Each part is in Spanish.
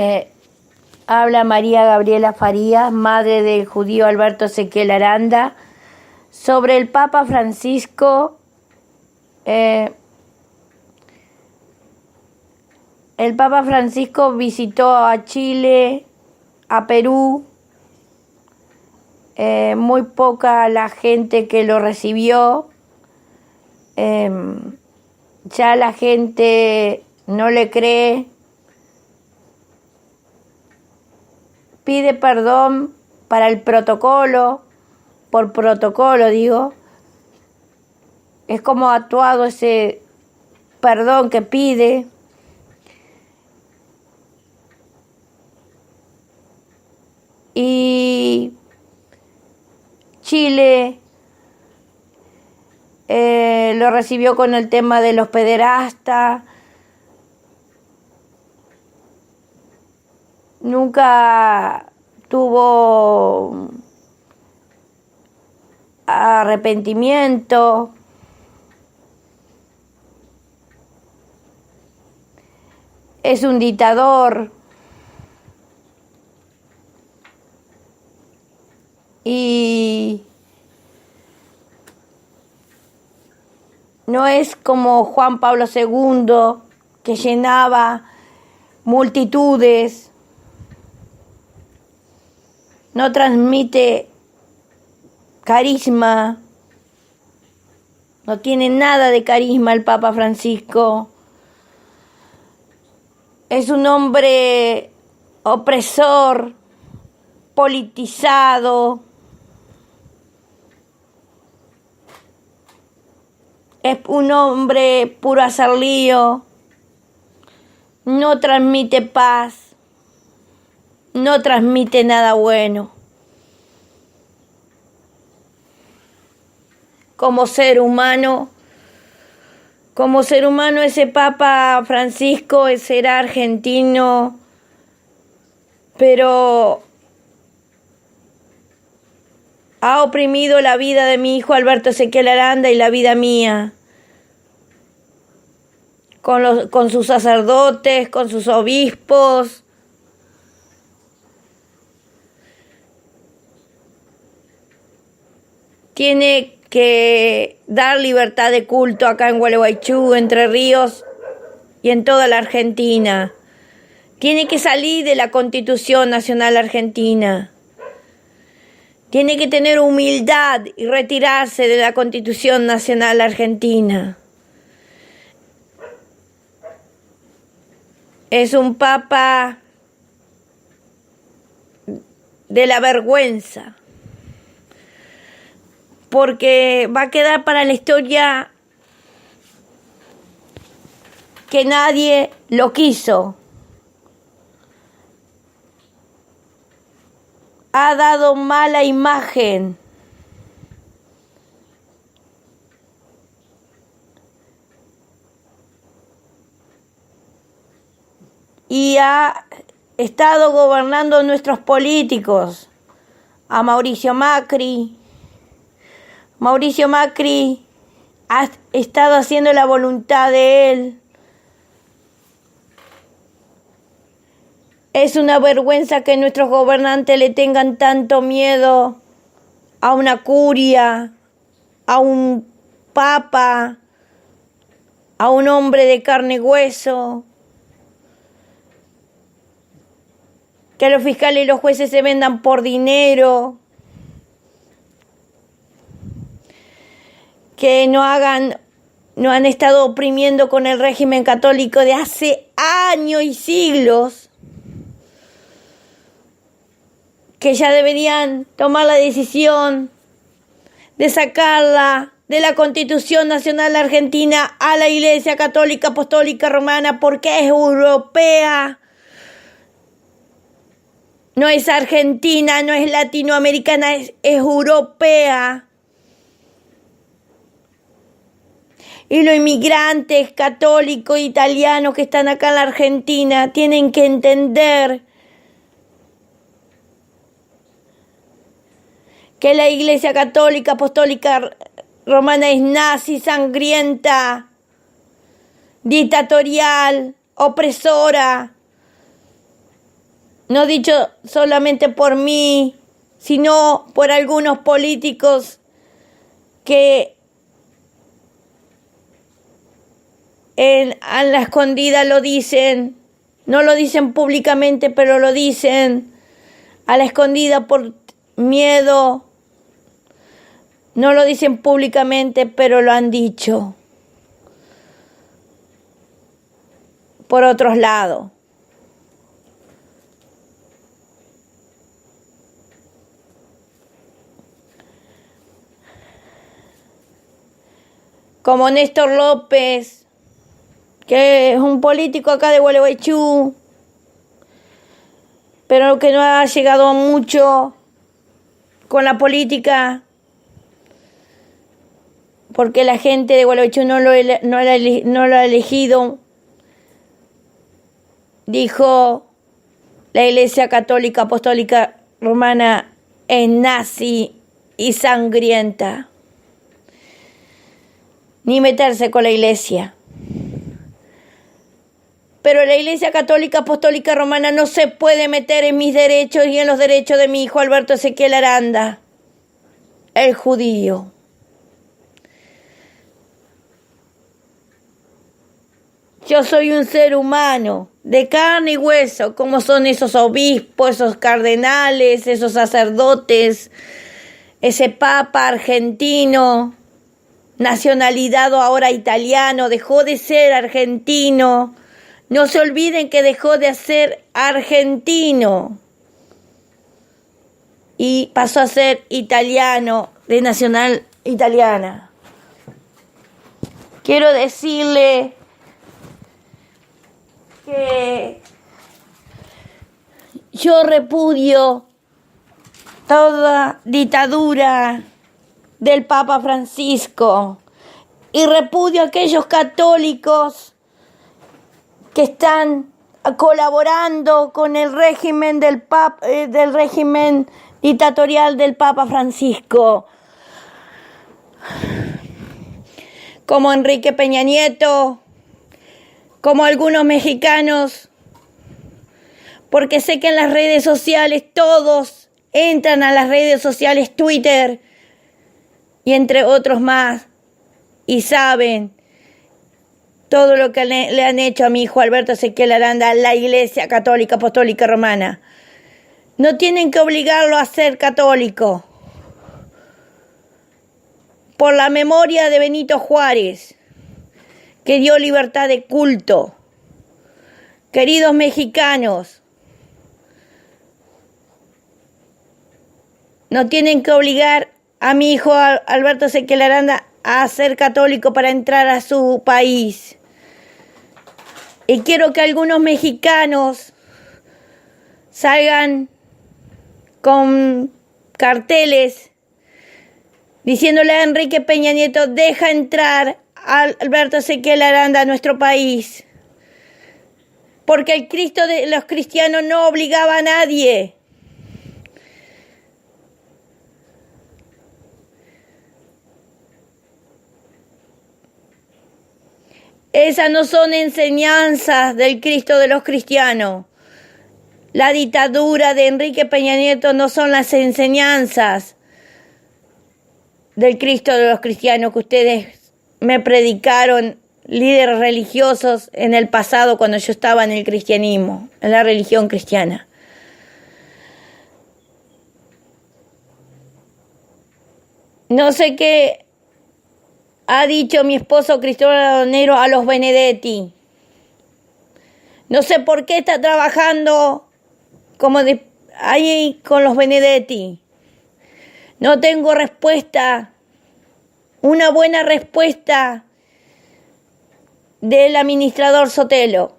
Eh, Habla María Gabriela Farías, madre del judío Alberto Ezequiel Aranda, sobre el Papa Francisco. El Papa Francisco visitó a Chile, a Perú, muy poca la gente que lo recibió. Ya la gente no le cree. Pide perdón para el protocolo, por protocolo digo. Es como actuado ese perdón que pide. Y Chile lo recibió con el tema de los pederastas. Nunca tuvo arrepentimiento. Es un dictador. Y no es como Juan Pablo II, que llenaba multitudes. No transmite carisma. No tiene nada de carisma el Papa Francisco. Es un hombre opresor, politizado. Es un hombre puro hacer lío. No transmite paz. No transmite nada bueno. Como ser humano ese Papa Francisco será argentino, pero ha oprimido la vida de mi hijo Alberto Ezequiel Aranda y la vida mía. Con sus sacerdotes, con sus obispos. Tiene que dar libertad de culto acá en Gualeguaychú, Entre Ríos y en toda la Argentina. Tiene que salir de la Constitución Nacional Argentina. Tiene que tener humildad y retirarse de la Constitución Nacional Argentina. Es un papa de la vergüenza, porque va a quedar para la historia que nadie lo quiso. Ha dado mala imagen. Y ha estado gobernando nuestros políticos. A Mauricio Macri. Mauricio Macri ha estado haciendo la voluntad de él. Es una vergüenza que nuestros gobernantes le tengan tanto miedo a una curia, a un papa, a un hombre de carne y hueso. Que los fiscales y los jueces se vendan por dinero. Que no han estado oprimiendo con el régimen católico de hace años y siglos. Que ya deberían tomar la decisión de sacarla de la Constitución Nacional Argentina a la Iglesia Católica Apostólica Romana, porque es europea. No es argentina, no es latinoamericana, es europea. Y los inmigrantes católicos italianos que están acá en la Argentina tienen que entender que la Iglesia Católica Apostólica Romana es nazi, sangrienta, dictatorial, opresora. no dicho solamente por mí, sino por algunos políticos que a la escondida lo dicen, no lo dicen públicamente, pero lo dicen a la escondida por miedo, no lo dicen públicamente, pero lo han dicho por otros lados. Como Néstor López, que es un político acá de Gualeguaychú, pero que no ha llegado mucho con la política, porque la gente de Gualeguaychú no lo ha elegido. Dijo: la Iglesia Católica Apostólica Romana es nazi y sangrienta. Ni meterse con la Iglesia. Pero la Iglesia Católica Apostólica Romana no se puede meter en mis derechos y en los derechos de mi hijo Alberto Ezequiel Aranda, el judío. Yo soy un ser humano, de carne y hueso, como son esos obispos, esos cardenales, esos sacerdotes, ese papa argentino, nacionalidad ahora italiano, dejó de ser argentino. No se olviden que dejó de ser argentino y pasó a ser italiano, de nacional italiana. Quiero decirle que yo repudio toda dictadura del Papa Francisco y repudio a aquellos católicos que están colaborando con el régimen del régimen dictatorial del Papa Francisco, como Enrique Peña Nieto, como algunos mexicanos, porque sé que en las redes sociales todos entran a las redes sociales, Twitter y entre otros más, y saben todo lo que le han hecho a mi hijo Alberto Ezequiel Aranda, la Iglesia Católica Apostólica Romana. No tienen que obligarlo a ser católico. Por la memoria de Benito Juárez, que dio libertad de culto. Queridos mexicanos, no tienen que obligar a mi hijo Alberto Ezequiel Aranda a ser católico para entrar a su país. Y quiero que algunos mexicanos salgan con carteles diciéndole a Enrique Peña Nieto: deja entrar a Alberto Ezequiel Aranda a nuestro país. Porque el Cristo de los cristianos no obligaba a nadie. Esas no son enseñanzas del Cristo de los cristianos. La dictadura de Enrique Peña Nieto no son las enseñanzas del Cristo de los cristianos que ustedes me predicaron, líderes religiosos, en el pasado cuando yo estaba en el cristianismo, en la religión cristiana. No sé qué ha dicho mi esposo Cristóbal Adonero a los Benedetti. No sé por qué está trabajando ahí con los Benedetti. No tengo respuesta, una buena respuesta del administrador Sotelo.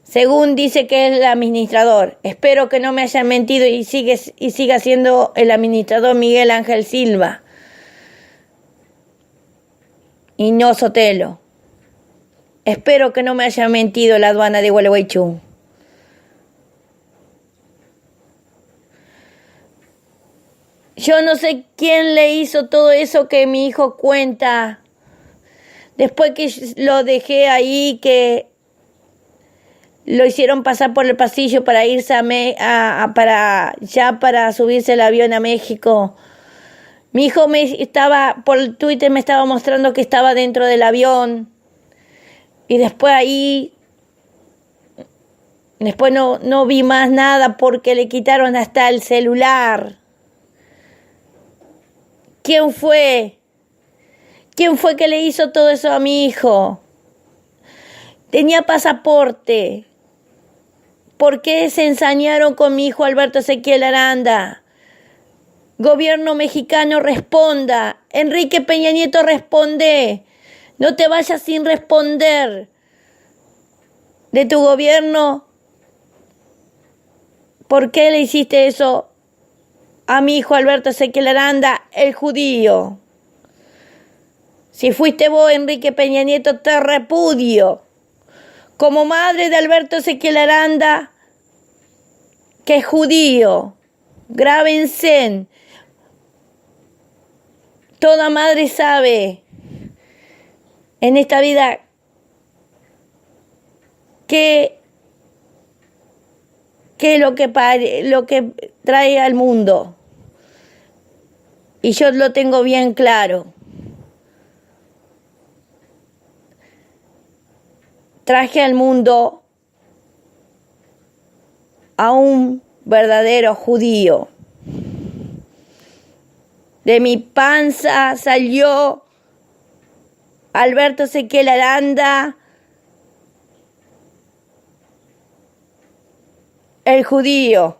Según dice que es el administrador. Espero que no me hayan mentido y siga siendo el administrador Miguel Ángel Silva. Y no Sotelo. Espero que no me haya mentido la aduana de Gualeguaychú. Yo no sé quién le hizo todo eso que mi hijo cuenta. Después que lo dejé ahí, que lo hicieron pasar por el pasillo para irse para subirse el avión a México. Mi hijo por Twitter me estaba mostrando que estaba dentro del avión. Y después no vi más nada porque le quitaron hasta el celular. ¿Quién fue? ¿Quién fue que le hizo todo eso a mi hijo? Tenía pasaporte. ¿Por qué se ensañaron con mi hijo Alberto Ezequiel Aranda? Gobierno mexicano, responda. Enrique Peña Nieto, responde. No te vayas sin responder de tu gobierno. ¿Por qué le hiciste eso a mi hijo Alberto Ezequiel Aranda, el judío? Si fuiste vos, Enrique Peña Nieto, te repudio. Como madre de Alberto Ezequiel Aranda, que es judío, grábense. Toda madre sabe en esta vida qué es lo que trae al mundo. Y yo lo tengo bien claro. Traje al mundo a un verdadero judío. De mi panza salió Alberto Ezequiel Aranda, el judío.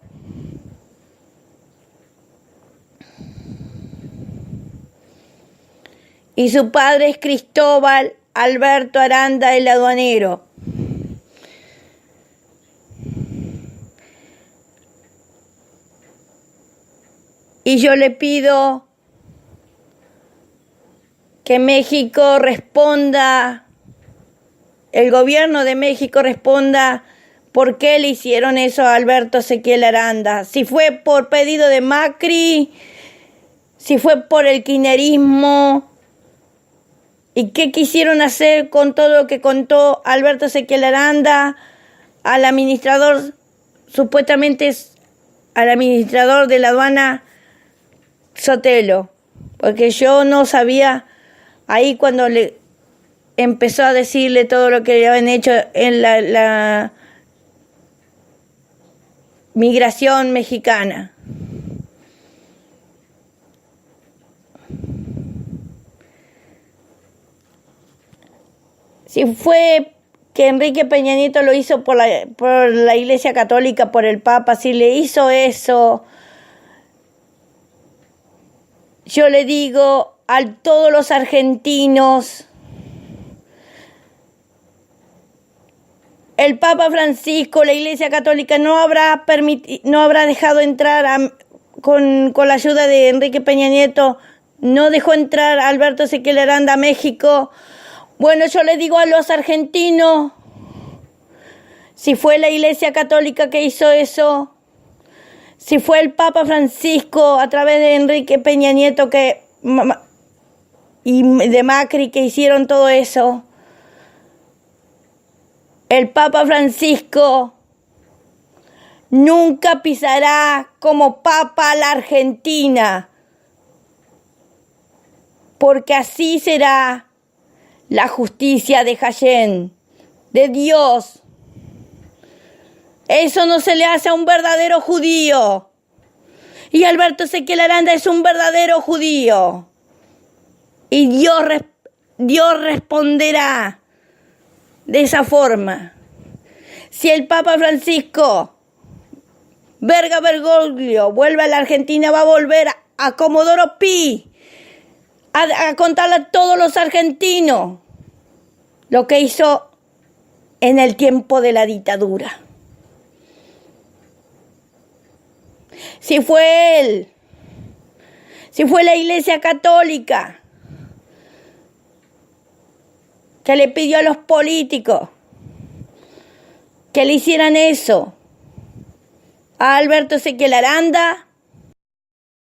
Y su padre es Cristóbal Alberto Aranda, el aduanero. Y yo le pido que México responda, el gobierno de México responda por qué le hicieron eso a Alberto Ezequiel Aranda. Si fue por pedido de Macri, si fue por el kirchnerismo, y qué quisieron hacer con todo lo que contó Alberto Ezequiel Aranda al administrador, supuestamente al administrador de la aduana Sotelo, porque yo no sabía. Ahí cuando le empezó a decirle todo lo que le habían hecho en la migración mexicana. Si fue que Enrique Peña Nieto lo hizo por la Iglesia Católica, por el Papa, si le hizo eso, yo le digo a todos los argentinos, el Papa Francisco, la Iglesia Católica no habrá dejado entrar con la ayuda de Enrique Peña Nieto, no dejó entrar a Alberto Ezequiel Aranda a México. Bueno, yo le digo a los argentinos, si fue la Iglesia Católica que hizo eso, si fue el Papa Francisco a través de Enrique Peña Nieto y de Macri que hicieron todo eso, el Papa Francisco nunca pisará como Papa la Argentina, porque así será la justicia de Jayén, de Dios. Eso no se le hace a un verdadero judío. Y Alberto Ezequiel Aranda es un verdadero judío. Y Dios responderá de esa forma. Si el Papa Francisco Bergoglio vuelve a la Argentina, va a volver a Comodoro Pi a contarle a todos los argentinos lo que hizo en el tiempo de la dictadura. Si fue él, si fue la Iglesia Católica que le pidió a los políticos que le hicieran eso a Alberto Ezequiel Aranda,